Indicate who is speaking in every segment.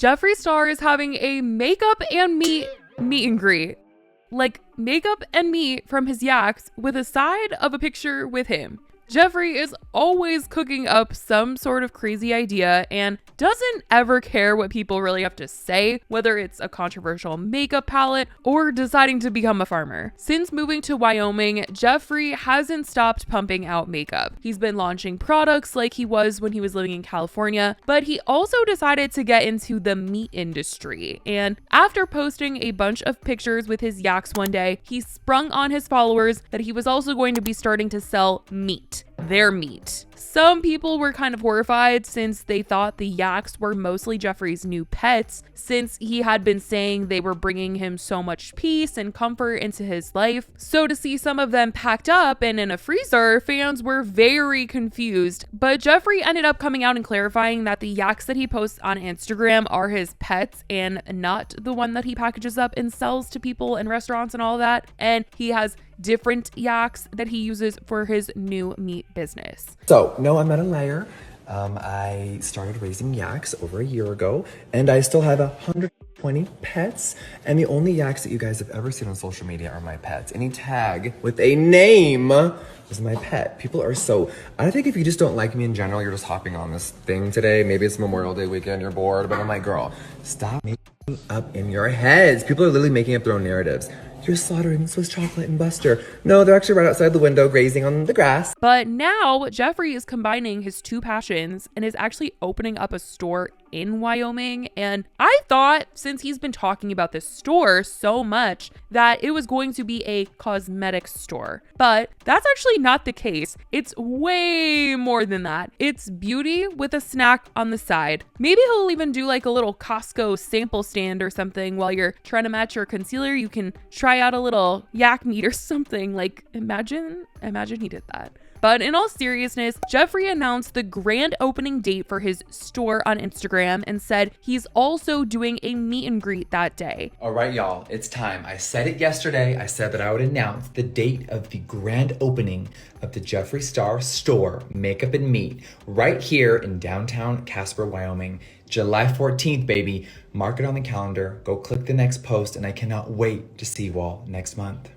Speaker 1: Jeffree Star is having a makeup and meet and greet. Like makeup and meat from his yaks with a side of a picture with him. Jeffree is always cooking up some sort of crazy idea and doesn't ever care what people really have to say, whether it's a controversial makeup palette or deciding to become a farmer. Since moving to Wyoming, Jeffree hasn't stopped pumping out makeup. He's been launching products like he was when he was living in California, but he also decided to get into the meat industry. And after posting a bunch of pictures with his yaks one day, he sprung on his followers that he was also going to be starting to sell meat. Their meat. Some people were kind of horrified since they thought the yaks were mostly Jeffree's new pets, since he had been saying they were bringing him so much peace and comfort into his life. So to see some of them packed up and in a freezer, fans were very confused. But Jeffree ended up coming out and clarifying that the yaks that he posts on Instagram are his pets and not the one that he packages up and sells to people in restaurants and all that. And he has different yaks that he uses for his new meat business.
Speaker 2: So, no, I'm not a liar. I started raising yaks over a year ago, and I still have 120 pets, and the only yaks that you guys have ever seen on social media are my pets. Any tag with a name is my pet. People are so... I think if you just don't like me in general, you're just hopping on this thing today. Maybe it's Memorial Day weekend, you're bored, but I'm like, girl, stop making up in your heads. People are literally making up their own narratives. You're slaughtering Swiss chocolate and Buster. No, they're actually right outside the window grazing on the grass.
Speaker 1: But now Jeffree is combining his two passions and is actually opening up a store in Wyoming. And I thought, since he's been talking about this store so much, that it was going to be a cosmetics store. But that's actually not the case. It's way more than that. It's beauty with a snack on the side. Maybe he'll even do like a little Costco sample stand or something while you're trying to match your concealer. You can try out a little yak meat or something. Like imagine he did that. But in all seriousness, Jeffree announced the grand opening date for his store on Instagram and said he's also doing a meet and greet that day.
Speaker 2: All right, y'all, it's time. I said it yesterday. I said that I would announce the date of the grand opening of the Jeffree Star store, Makeup and Meat, right here in downtown Casper, Wyoming. July 14th, baby. Mark it on the calendar. Go click the next post, and I cannot wait to see you all next month.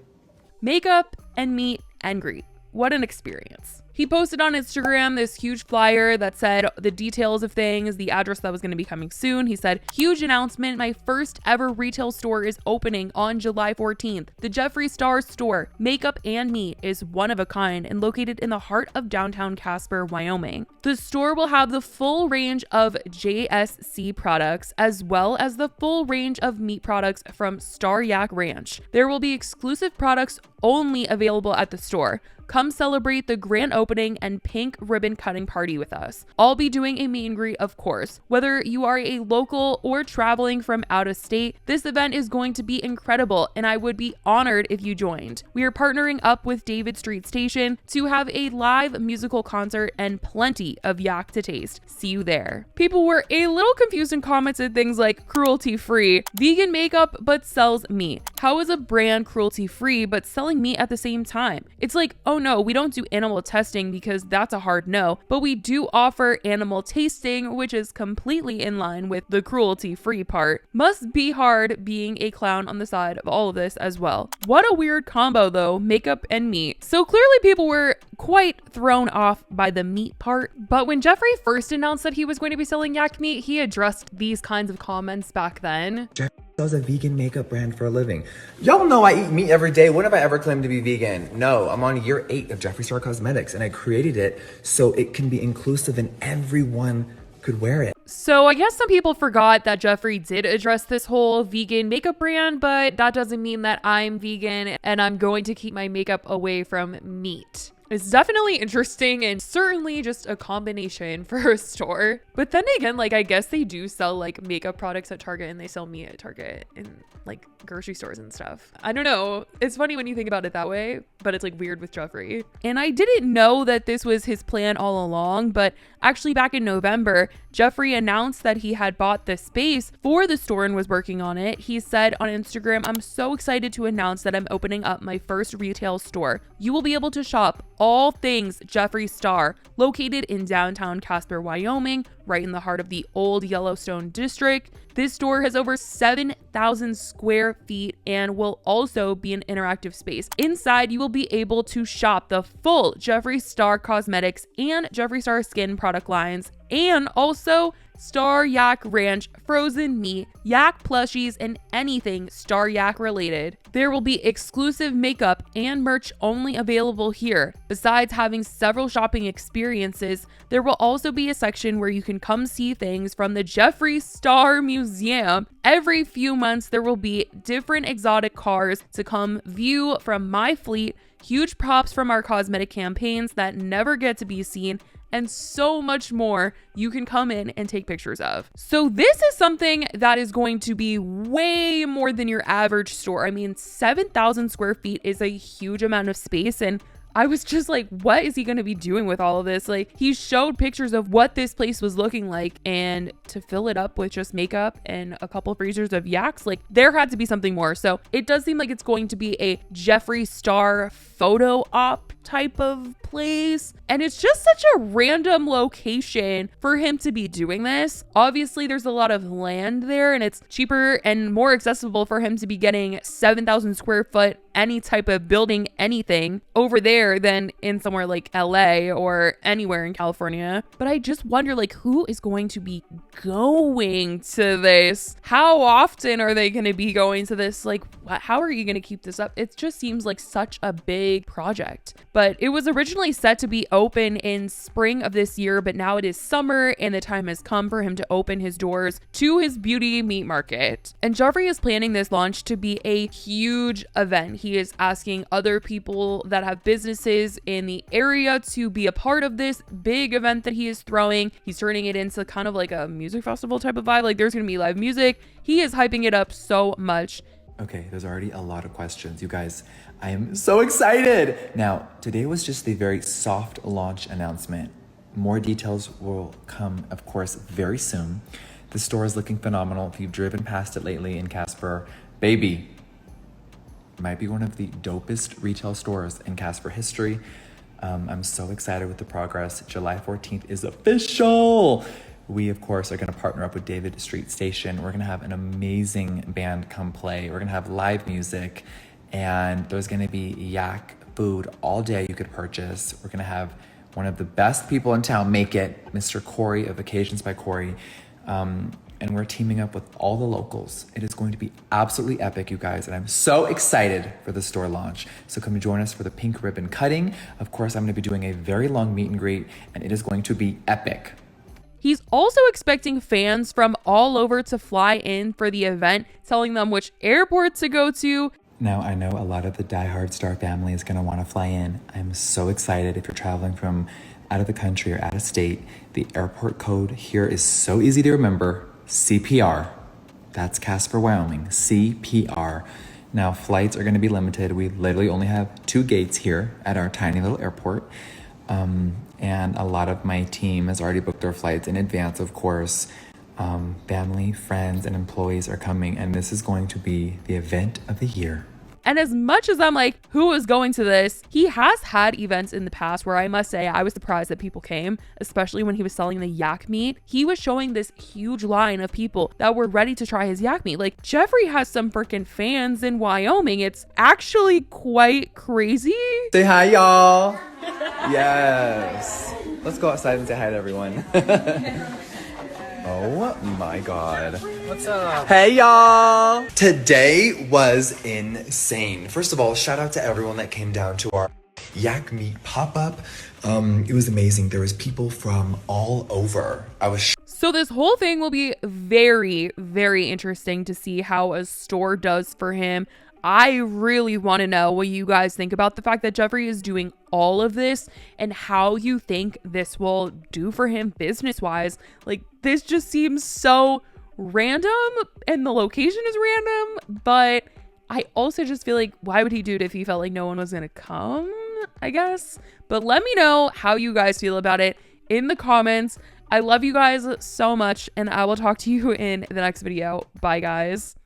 Speaker 1: Makeup and meet and greet. What an experience. He posted on Instagram this huge flyer that said the details of things, the address that was going to be coming soon. He said, huge announcement, my first ever retail store is opening on July 14th. The Jeffree Star store, Makeup and Meat, is one of a kind and located in the heart of downtown Casper, Wyoming. The store will have the full range of JSC products as well as the full range of meat products from Star Yak Ranch. There will be exclusive products only available at the store. Come celebrate the grand opening and pink ribbon cutting party with us. I'll be doing a meet and greet, of course. Whether you are a local or traveling from out of state, this event is going to be incredible and I would be honored if you joined. We are partnering up with David Street Station to have a live musical concert and plenty of yak to taste. See you there. People were a little confused and commented things like cruelty-free, vegan makeup but sells meat. How is a brand cruelty-free but selling meat at the same time? It's like, oh no, we don't do animal testing because that's a hard no, but we do offer animal tasting, which is completely in line with the cruelty-free part. Must be hard being a clown on the side of all of this as well. What a weird combo though, makeup and meat. So clearly people were quite thrown off by the meat part, but when Jeffree first announced that he was going to be selling yak meat, he addressed these kinds of comments back then.
Speaker 2: Sells a vegan makeup brand for a living. Y'all know I eat meat every day. When have I ever claimed to be vegan? No, I'm on year 8 of Jeffree Star Cosmetics, and I created it so it can be inclusive and everyone could wear it.
Speaker 1: So I guess some people forgot that Jeffree did address this whole vegan makeup brand, but that doesn't mean that I'm vegan and I'm going to keep my makeup away from meat. It's definitely interesting and certainly just a combination for a store. But then again, like I guess they do sell like makeup products at Target and they sell meat at Target and like grocery stores and stuff. I don't know. It's funny when you think about it that way, but it's like weird with Jeffree. And I didn't know that this was his plan all along, but actually back in November, Jeffree announced that he had bought the space for the store and was working on it. He said on Instagram, I'm so excited to announce that I'm opening up my first retail store. You will be able to shop all things Jeffree Star, located in downtown Casper, Wyoming, right in the heart of the old Yellowstone district. This store has over 7,000 square feet and will also be an interactive space. Inside, you will be able to shop the full Jeffree Star cosmetics and Jeffree Star skin product lines, and also Star Yak Ranch frozen meat, yak plushies, and anything Star Yak related. There will be exclusive makeup and merch only available here. Besides having several shopping experiences, there will also be a section where you can come see things from the Jeffree Star Museum. Every few months, there will be different exotic cars to come view from my fleet, huge props from our cosmetic campaigns that never get to be seen, and so much more you can come in and take pictures of. So this is something that is going to be way more than your average store. I mean, 7,000 square feet is a huge amount of space, and I was just like, what is he going to be doing with all of this? Like, he showed pictures of what this place was looking like, and to fill it up with just makeup and a couple freezers of yaks, like, there had to be something more. So it does seem like it's going to be a Jeffree Star photo op type of place, and it's just such a random location for him to be doing this. Obviously, there's a lot of land there, and it's cheaper and more accessible for him to be getting 7,000 square foot any type of building, anything over there than in somewhere like LA or anywhere in California. But I just wonder, like, who is going to be going to this? How often are they going to be going to this? Like, how are you going to keep this up? It just seems like such a big project. But it was originally set to be open in spring of this year, but now it is summer and the time has come for him to open his doors to his beauty meat market. And Jeffree is planning this launch to be a huge event. He is asking other people that have businesses in the area to be a part of this big event that he is throwing. He's turning it into kind of like a music festival type of vibe. Like, there's going to be live music. He is hyping it up so much.
Speaker 2: Okay, there's already a lot of questions. You guys, I am so excited. Now, today was just a very soft launch announcement. More details will come, of course, very soon. The store is looking phenomenal. If you've driven past it lately in Casper, baby, it might be one of the dopest retail stores in Casper history. I'm so excited with the progress. July 14th is official. We, of course, are going to partner up with David Street Station. We're going to have an amazing band come play. We're going to have live music, and there's going to be yak food all day you could purchase. We're going to have one of the best people in town make it, Mr. Corey of Occasions by Corey. And we're teaming up with all the locals. It is going to be absolutely epic, you guys, and I'm so excited for the store launch. So come join us for the pink ribbon cutting. Of course, I'm going to be doing a very long meet and greet, and it is going to be epic.
Speaker 1: He's also expecting fans from all over to fly in for the event, telling them which airport to go to.
Speaker 2: Now, I know a lot of the diehard Star family is going to want to fly in. I'm so excited. If you're traveling from out of the country or out of state, the airport code here is so easy to remember. CPR. That's Casper, Wyoming. CPR. Now, flights are going to be limited. We literally only have 2 gates here at our tiny little airport. And a lot of my team has already booked their flights in advance, of course. Family, friends, and employees are coming, and this is going to be the event of the year.
Speaker 1: And as much as I'm like, who is going to this? He has had events in the past where I must say I was surprised that people came, especially when he was selling the yak meat. He was showing this huge line of people that were ready to try his yak meat. Like, Jeffree has some freaking fans in Wyoming. It's actually quite crazy.
Speaker 2: Say hi, y'all. Yes. Let's go outside and say hi to everyone. Oh my God.
Speaker 3: What's up?
Speaker 2: Hey y'all! Today was insane. First of all, shout out to everyone that came down to our yak meat pop-up. It was amazing. There was people from all over. I was
Speaker 1: So this whole thing will be very, very interesting to see how a store does for him. I really want to know what you guys think about the fact that Jeffree is doing all of this and how you think this will do for him business-wise. Like, this just seems so random, and the location is random, but I also just feel like, why would he do it if he felt like no one was gonna come, I guess? But let me know how you guys feel about it in the comments. I love you guys so much, and I will talk to you in the next video. Bye, guys.